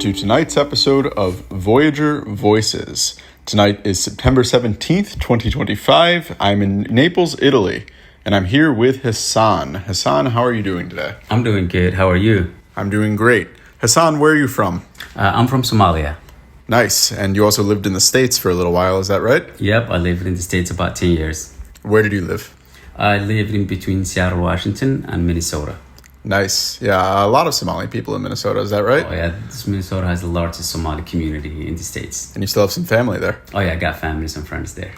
to tonight's episode of Voyager Voices. Tonight is September 17th, 2025. I'm in Naples, Italy, and I'm here with Hassan. Hassan, how are you doing today? I'm doing good. How are you? I'm doing great. Hassan, where are you from? I'm from Somalia. Nice. And you also lived in the States for a little while, is that right? Yep, I lived in the States about 10 years. Where did you live? I lived in between Seattle, Washington and Minnesota. Nice. Yeah, a lot of Somali people in Minnesota, is that right? Oh yeah, Minnesota has the largest Somali community in the States. And you still have some family there? Oh yeah, I got families and friends there.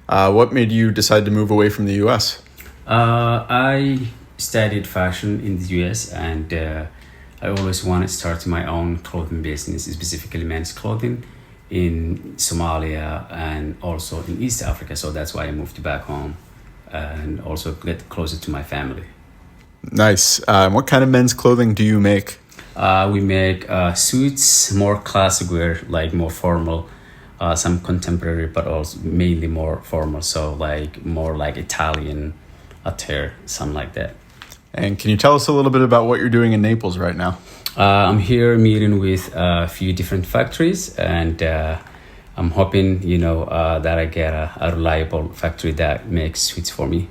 What made you decide to move away from the U.S.? I studied fashion in the U.S. and I always wanted to start my own clothing business, specifically men's clothing in Somalia and also in East Africa. So that's why I moved back home and also get closer to my family. Nice. What kind of men's clothing do you make? We make suits, more classic wear, like more formal, some contemporary, but also mainly more formal. So like more like Italian attire, something like that. And can you tell us a little bit about what you're doing in Naples right now? I'm here meeting with a few different factories, and I'm hoping, that I get a reliable factory that makes suits for me.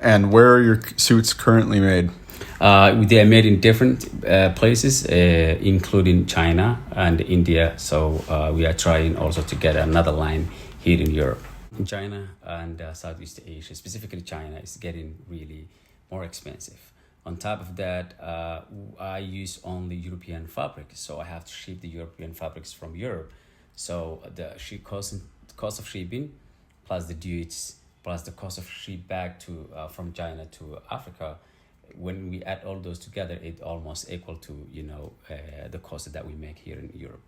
And where are your suits currently made? They are made in different places, including China and India. So we are trying also to get another line here in Europe. China and Southeast Asia, specifically China, is getting really more expensive. On top of that, I use only European fabrics, so I have to ship the European fabrics from Europe. So the cost of shipping plus the duties plus the cost of ship back to from China to Africa, when we add all those together, it almost equal to the cost that we make here in Europe.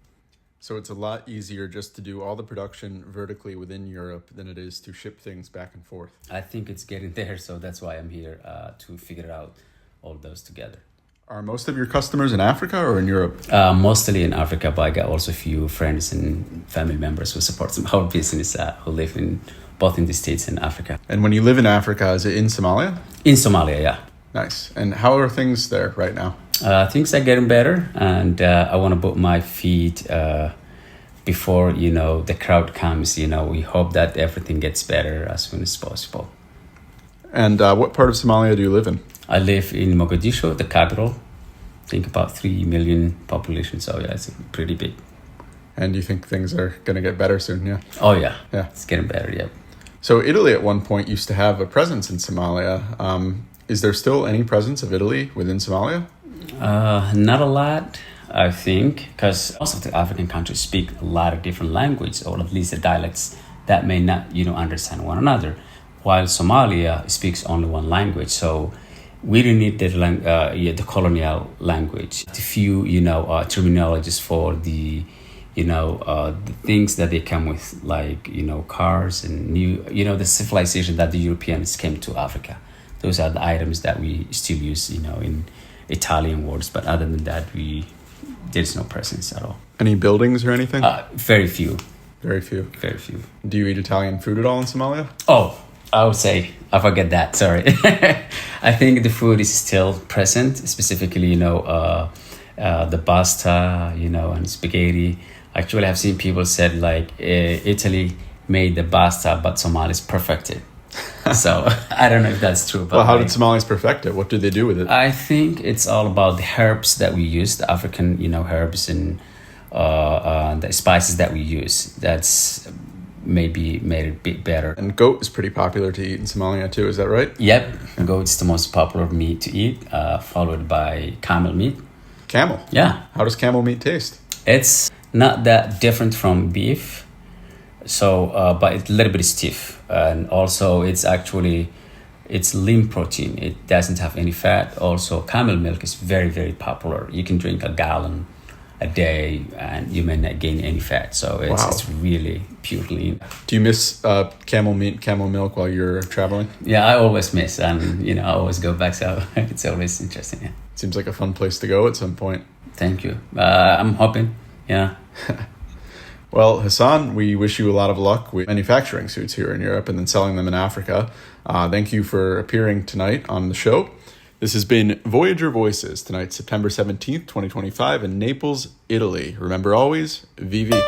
So it's a lot easier just to do all the production vertically within Europe than it is to ship things back and forth. I think it's getting there, so that's why I'm here to figure out all those together. Are most of your customers in Africa or in Europe? Mostly in Africa, but I got also a few friends and family members who support our business who live in both in the States and Africa. And when you live in Africa, is it in Somalia? In Somalia, yeah. Nice. And how are things there right now? Things are getting better, and I want to put my feet before, the crowd comes. We hope that everything gets better as soon as possible. And what part of Somalia do you live in? I live in Mogadishu, the capital. I think about 3 million population, so yeah, it's pretty big. And you think things are going to get better soon, yeah? Oh, yeah. Yeah. It's getting better, yeah. So Italy at one point used to have a presence in Somalia. Is there still any presence of Italy within Somalia? Not a lot, I think, because most of the African countries speak a lot of different languages, or at least the dialects that may not, understand one another, while Somalia speaks only one language. So we didn't need the colonial language. A few, terminologies for the things that they come with, like, cars and the civilization that the Europeans came to Africa. Those are the items that we still use, in Italian words. But other than that, there's no presence at all. Any buildings or anything? Very few. Very few. Very few. Do you eat Italian food at all in Somalia? Oh, I would say, I forget that, sorry. I think the food is still present, specifically, the pasta, and spaghetti. Actually, I've seen people said like Italy made the pasta, but Somalis perfected. So I don't know if that's true. But well, how did Somalis perfect it? What do they do with it? I think it's all about the herbs that we use, the African, herbs and the spices that we use. That's maybe made it a bit better. And goat is pretty popular to eat in Somalia too, is that right? Yep, goat's the most popular meat to eat, followed by camel meat. Camel? Yeah. How does camel meat taste? It's not that different from beef, so but it's a little bit stiff, and also it's lean protein. It doesn't have any fat. Also, camel milk is very, very popular. You can drink a gallon a day and you may not gain any fat. So it's really pure lean. Do you miss camel meat, camel milk while you're traveling? Yeah, I always miss, and I always go back. So it's always interesting. Yeah. Seems like a fun place to go at some point. Thank you. I'm hoping. Yeah. Well, Hassan, we wish you a lot of luck with manufacturing suits here in Europe and then selling them in Africa. Thank you for appearing tonight on the show. This has been Voyager Voices, tonight, September 17th, 2025, in Naples, Italy. Remember always, Vivi.